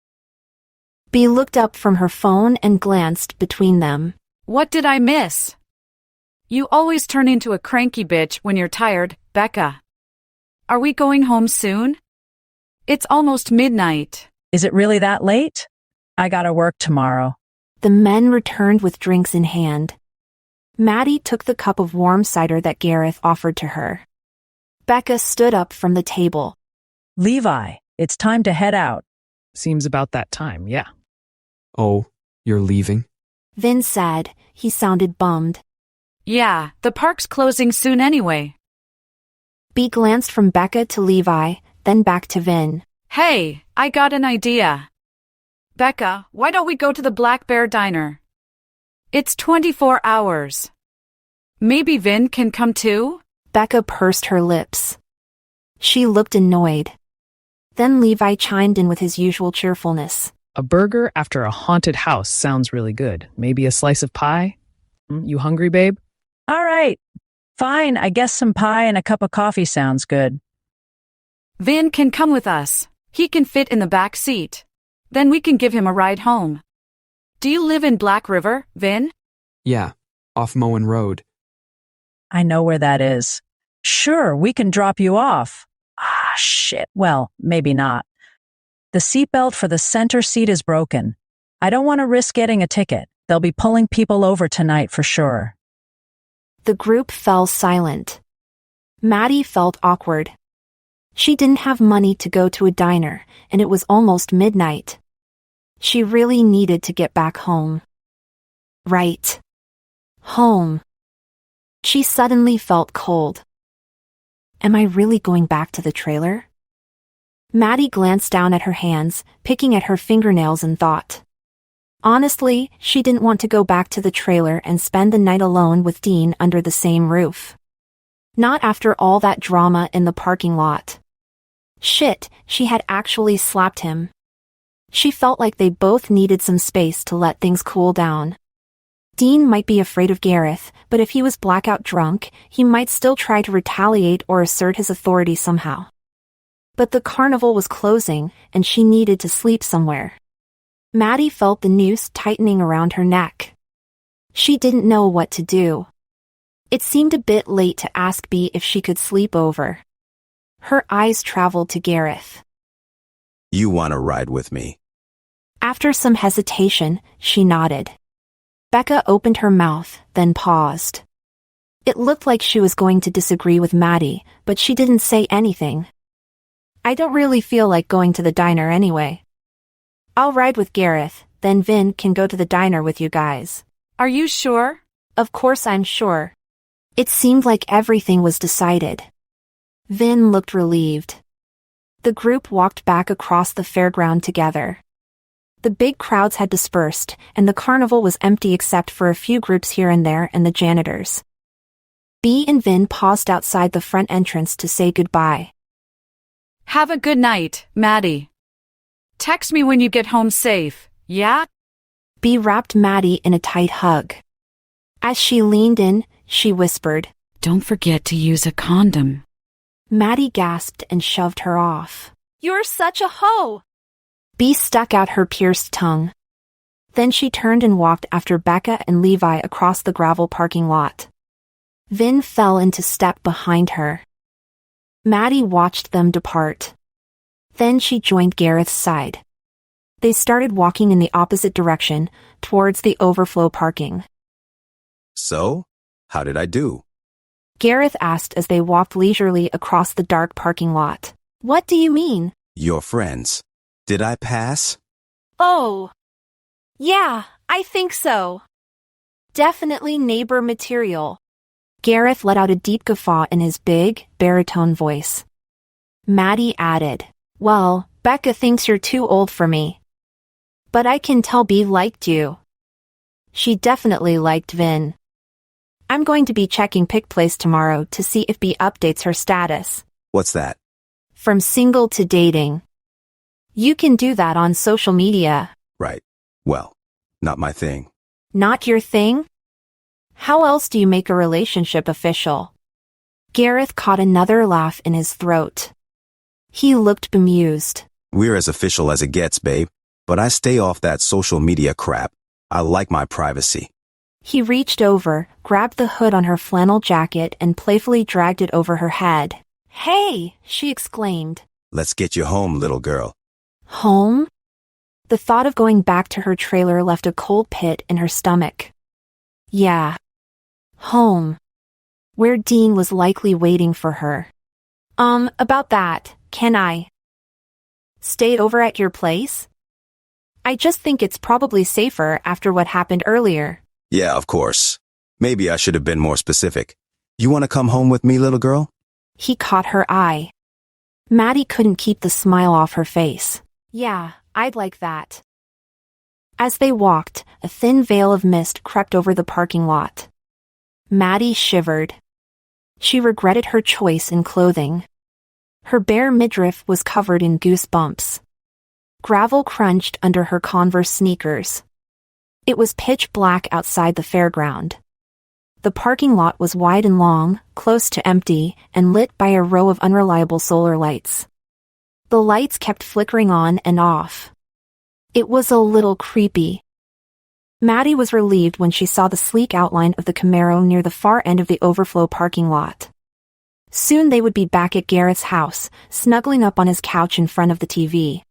Bea looked up from her phone and glanced between them. What did I miss? You always turn into a cranky bitch when you're tired, Becca. Are we going home soon? It's almost midnight. Is it really that late? I gotta work tomorrow. The men returned with drinks in hand. Maddy took the cup of warm cider that Gareth offered to her. Becca stood up from the table. Levi, it's time to head out. Seems about that time, yeah. Oh, you're leaving? Vin said. He sounded bummed. Yeah, the park's closing soon anyway. Bea glanced from Becca to Levi, then back to Vin. Hey, I got an idea. Becca, why don't we go to the Black Bear Diner? It's 24 hours. Maybe Vin can come too? Becca pursed her lips. She looked annoyed. Then Levi chimed in with his usual cheerfulness. A burger after a haunted house sounds really good. Maybe a slice of pie? You hungry, babe? All right. Fine, I guess some pie and a cup of coffee sounds good. Vin can come with us. He can fit in the back seat. Then we can give him a ride home. Do you live in Black River, Vin? Yeah, off Moen Road. I know where that is. Sure, we can drop you off. Ah, shit. Well, maybe not. The seatbelt for the center seat is broken. I don't want to risk getting a ticket. They'll be pulling people over tonight for sure. The group fell silent. Maddy felt awkward. She didn't have money to go to a diner, and it was almost midnight. She really needed to get back home. Right. Home. She suddenly felt cold. Am I really going back to the trailer? Maddy glanced down at her hands, picking at her fingernails and thought. Honestly, she didn't want to go back to the trailer and spend the night alone with Dean under the same roof. Not after all that drama in the parking lot. Shit, she had actually slapped him. She felt like they both needed some space to let things cool down. Dean might be afraid of Gareth, but if he was blackout drunk, he might still try to retaliate or assert his authority somehow. But the carnival was closing, and she needed to sleep somewhere. Maddy felt the noose tightening around her neck. She didn't know what to do. It seemed a bit late to ask Bea if she could sleep over. Her eyes traveled to Gareth. You want to ride with me? After some hesitation, she nodded. Becca opened her mouth, then paused. It looked like she was going to disagree with Maddy, but she didn't say anything. I don't really feel like going to the diner anyway. I'll ride with Gareth, then Vin can go to the diner with you guys. Are you sure? Of course I'm sure. It seemed like everything was decided. Vin looked relieved. The group walked back across the fairground together. The big crowds had dispersed, and the carnival was empty except for a few groups here and there and the janitors. Bea and Vin paused outside the front entrance to say goodbye. Have a good night, Maddy. Text me when you get home safe, yeah? Bea wrapped Maddy in a tight hug. As she leaned in, she whispered, Don't forget to use a condom. Maddy gasped and shoved her off. You're such a hoe! Bea stuck out her pierced tongue. Then she turned and walked after Becca and Levi across the gravel parking lot. Vin fell into step behind her. Maddy watched them depart. Then she joined Gareth's side. They started walking in the opposite direction, towards the overflow parking. So, how did I do? Gareth asked as they walked leisurely across the dark parking lot. What do you mean? Your friends. Did I pass? Oh. Yeah, I think so. Definitely neighbor material. Gareth let out a deep guffaw in his big, baritone voice. Maddy added, Well, Becca thinks you're too old for me. But I can tell Bea liked you. She definitely liked Vin. I'm going to be checking PicPlace tomorrow to see if Bea updates her status. What's that? From single to dating. You can do that on social media. Right. Well, not my thing. Not your thing? How else do you make a relationship official? Gareth caught another laugh in his throat. He looked bemused. We're as official as it gets, babe. But I stay off that social media crap. I like my privacy. He reached over, grabbed the hood on her flannel jacket and playfully dragged it over her head. Hey, she exclaimed. Let's get you home, little girl. Home? The thought of going back to her trailer left a cold pit in her stomach. Yeah. Home. Where Dean was likely waiting for her. About that, can I stay over at your place? I just think it's probably safer after what happened earlier. Yeah, of course. Maybe I should have been more specific. You want to come home with me, little girl? He caught her eye. Maddy couldn't keep the smile off her face. Yeah, I'd like that. As they walked, a thin veil of mist crept over the parking lot. Maddy shivered. She regretted her choice in clothing. Her bare midriff was covered in goosebumps. Gravel crunched under her Converse sneakers. It was pitch black outside the fairground. The parking lot was wide and long, close to empty, and lit by a row of unreliable solar lights. The lights kept flickering on and off. It was a little creepy. Maddy was relieved when she saw the sleek outline of the Camaro near the far end of the overflow parking lot. Soon they would be back at Gareth's house, snuggling up on his couch in front of the TV.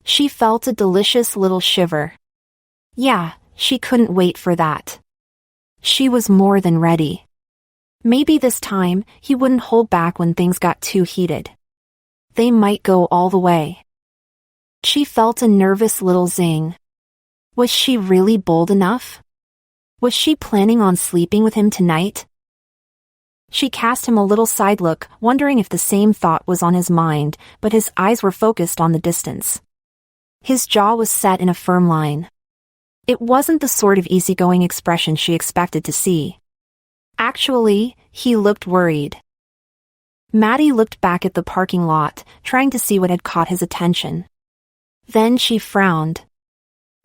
She felt a delicious little shiver. Yeah, she couldn't wait for that. She was more than ready. Maybe this time, he wouldn't hold back when things got too heated. They might go all the way. She felt a nervous little zing. Was she really bold enough? Was she planning on sleeping with him tonight? She cast him a little side look, wondering if the same thought was on his mind, but his eyes were focused on the distance. His jaw was set in a firm line. It wasn't the sort of easygoing expression she expected to see. Actually, he looked worried. Maddy looked back at the parking lot, trying to see what had caught his attention. Then she frowned.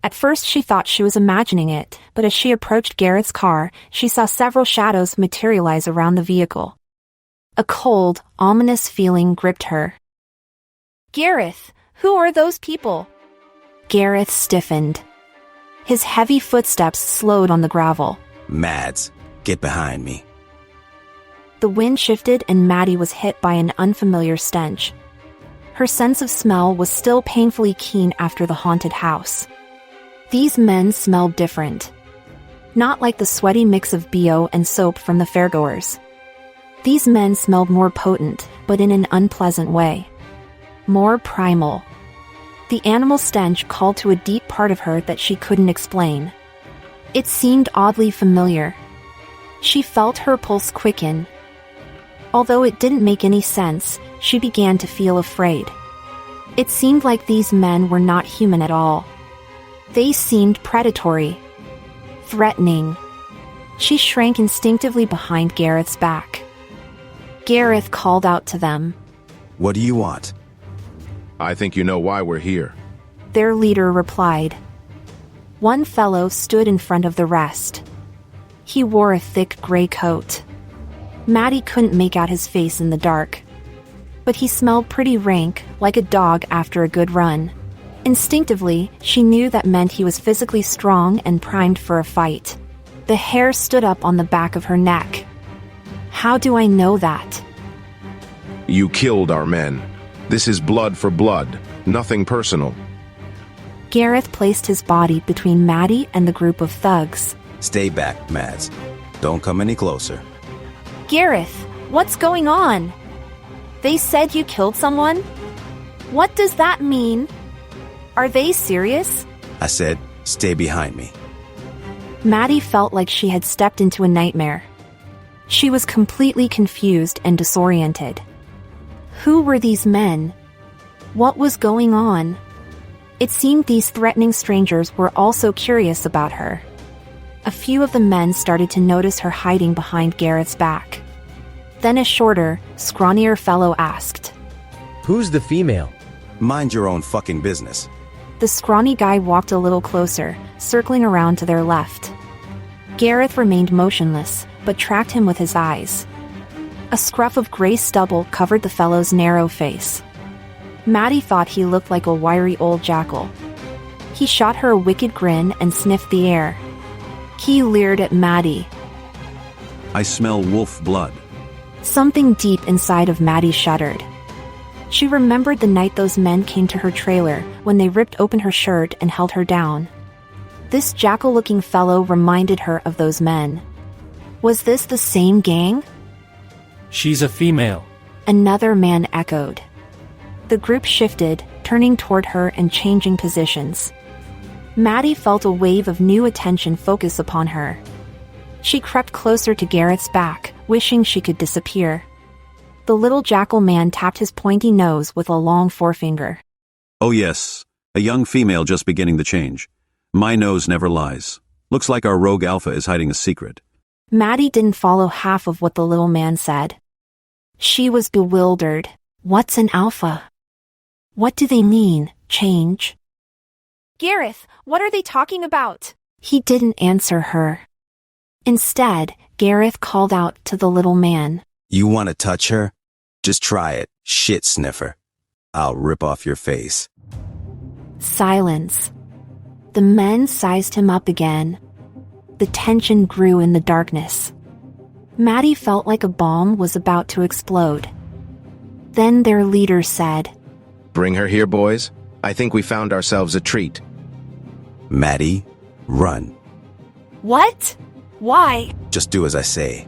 At first she thought she was imagining it, but as she approached Gareth's car, she saw several shadows materialize around the vehicle. A cold, ominous feeling gripped her. Gareth, who are those people? Gareth stiffened. His heavy footsteps slowed on the gravel. Mads, get behind me. The wind shifted and Maddy was hit by an unfamiliar stench. Her sense of smell was still painfully keen after the haunted house. These men smelled different. Not like the sweaty mix of BO and soap from the fairgoers. These men smelled more potent, but in an unpleasant way. More primal. The animal stench called to a deep part of her that she couldn't explain. It seemed oddly familiar. She felt her pulse quicken. Although it didn't make any sense, she began to feel afraid. It seemed like these men were not human at all. They seemed predatory. Threatening. She shrank instinctively behind Gareth's back. Gareth called out to them. What do you want? I think you know why we're here. Their leader replied. One fellow stood in front of the rest. He wore a thick gray coat. Maddy couldn't make out his face in the dark. But he smelled pretty rank, like a dog after a good run. Instinctively, she knew that meant he was physically strong and primed for a fight. The hair stood up on the back of her neck. How do I know that? You killed our men. This is blood for blood, nothing personal. Gareth placed his body between Maddy and the group of thugs. Stay back, Mads. Don't come any closer. Gareth, what's going on? They said you killed someone? What does that mean? Are they serious? I said, stay behind me. Maddy felt like she had stepped into a nightmare. She was completely confused and disoriented. Who were these men? What was going on? It seemed these threatening strangers were also curious about her. A few of the men started to notice her hiding behind Gareth's back. Then a shorter, scrawnier fellow asked, Who's the female? Mind your own fucking business. The scrawny guy walked a little closer, circling around to their left. Gareth remained motionless, but tracked him with his eyes. A scruff of gray stubble covered the fellow's narrow face. Maddy thought he looked like a wiry old jackal. He shot her a wicked grin and sniffed the air. He leered at Maddy. I smell wolf blood. Something deep inside of Maddy shuddered. She remembered the night those men came to her trailer, when they ripped open her shirt and held her down. This jackal-looking fellow reminded her of those men. Was this the same gang? She's a female. Another man echoed. The group shifted, turning toward her and changing positions. Maddy felt a wave of new attention focus upon her. She crept closer to Gareth's back, wishing she could disappear. The little jackal man tapped his pointy nose with a long forefinger. Oh yes, a young female just beginning the change. My nose never lies. Looks like our rogue alpha is hiding a secret. Maddy didn't follow half of what the little man said. She was bewildered. What's an alpha? What do they mean, change? Gareth, what are they talking about? He didn't answer her. Instead, Gareth called out to the little man. You want to touch her? Just try it, shit sniffer. I'll rip off your face. Silence. The men sized him up again. The tension grew in the darkness. Maddy felt like a bomb was about to explode. Then their leader said, Bring her here, boys. I think we found ourselves a treat. Maddy, run. What? Why? Just do as I say.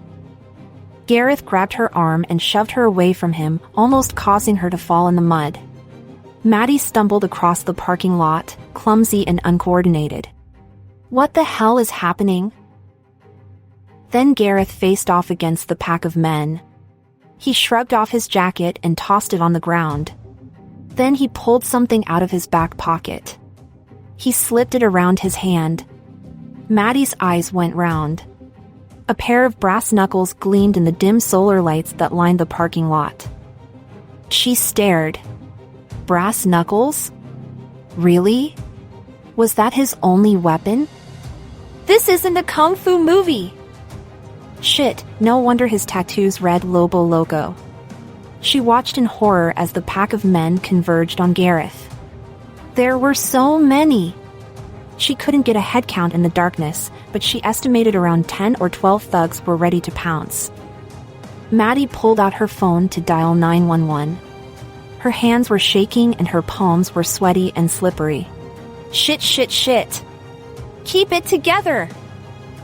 Gareth grabbed her arm and shoved her away from him, almost causing her to fall in the mud. Maddy stumbled across the parking lot, clumsy and uncoordinated. What the hell is happening? Then Gareth faced off against the pack of men. He shrugged off his jacket and tossed it on the ground. Then he pulled something out of his back pocket. He slipped it around his hand, Maddy's eyes went round. A pair of brass knuckles gleamed in the dim solar lights that lined the parking lot. She stared. Brass knuckles? Really? Was that his only weapon? This isn't a kung fu movie! Shit, no wonder his tattoos read Lobo Loco. She watched in horror as the pack of men converged on Gareth. There were so many! She couldn't get a head count in the darkness, but she estimated around 10 or 12 thugs were ready to pounce. Maddy pulled out her phone to dial 911. Her hands were shaking and her palms were sweaty and slippery. Shit, shit, shit! Keep it together!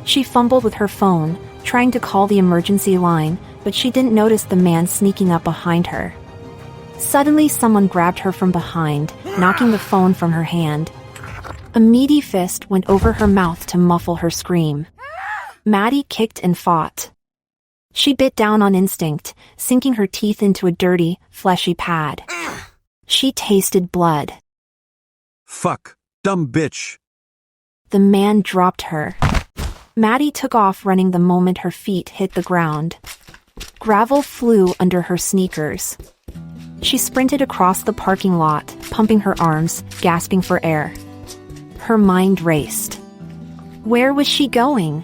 She fumbled with her phone, trying to call the emergency line, but she didn't notice the man sneaking up behind her. Suddenly, someone grabbed her from behind, knocking the phone from her hand. A meaty fist went over her mouth to muffle her scream. Maddy kicked and fought. She bit down on instinct, sinking her teeth into a dirty, fleshy pad. She tasted blood. Fuck. Dumb bitch. The man dropped her. Maddy took off running the moment her feet hit the ground. Gravel flew under her sneakers. She sprinted across the parking lot, pumping her arms, gasping for air. Her mind raced. Where was she going?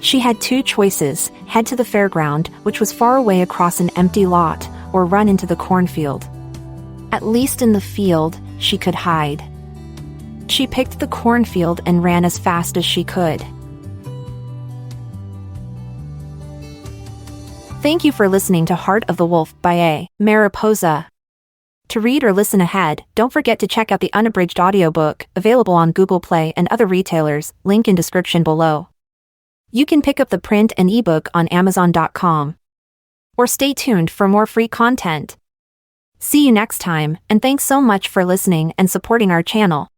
She had two choices: head to the fairground, which was far away across an empty lot, or run into the cornfield. At least in the field, she could hide. She picked the cornfield and ran as fast as she could. Thank you for listening to Heart of the Wolf by A. Mariposa. To read or listen ahead, don't forget to check out the unabridged audiobook, available on Google Play and other retailers, link in description below. You can pick up the print and ebook on Amazon.com. Or stay tuned for more free content. See you next time, and thanks so much for listening and supporting our channel.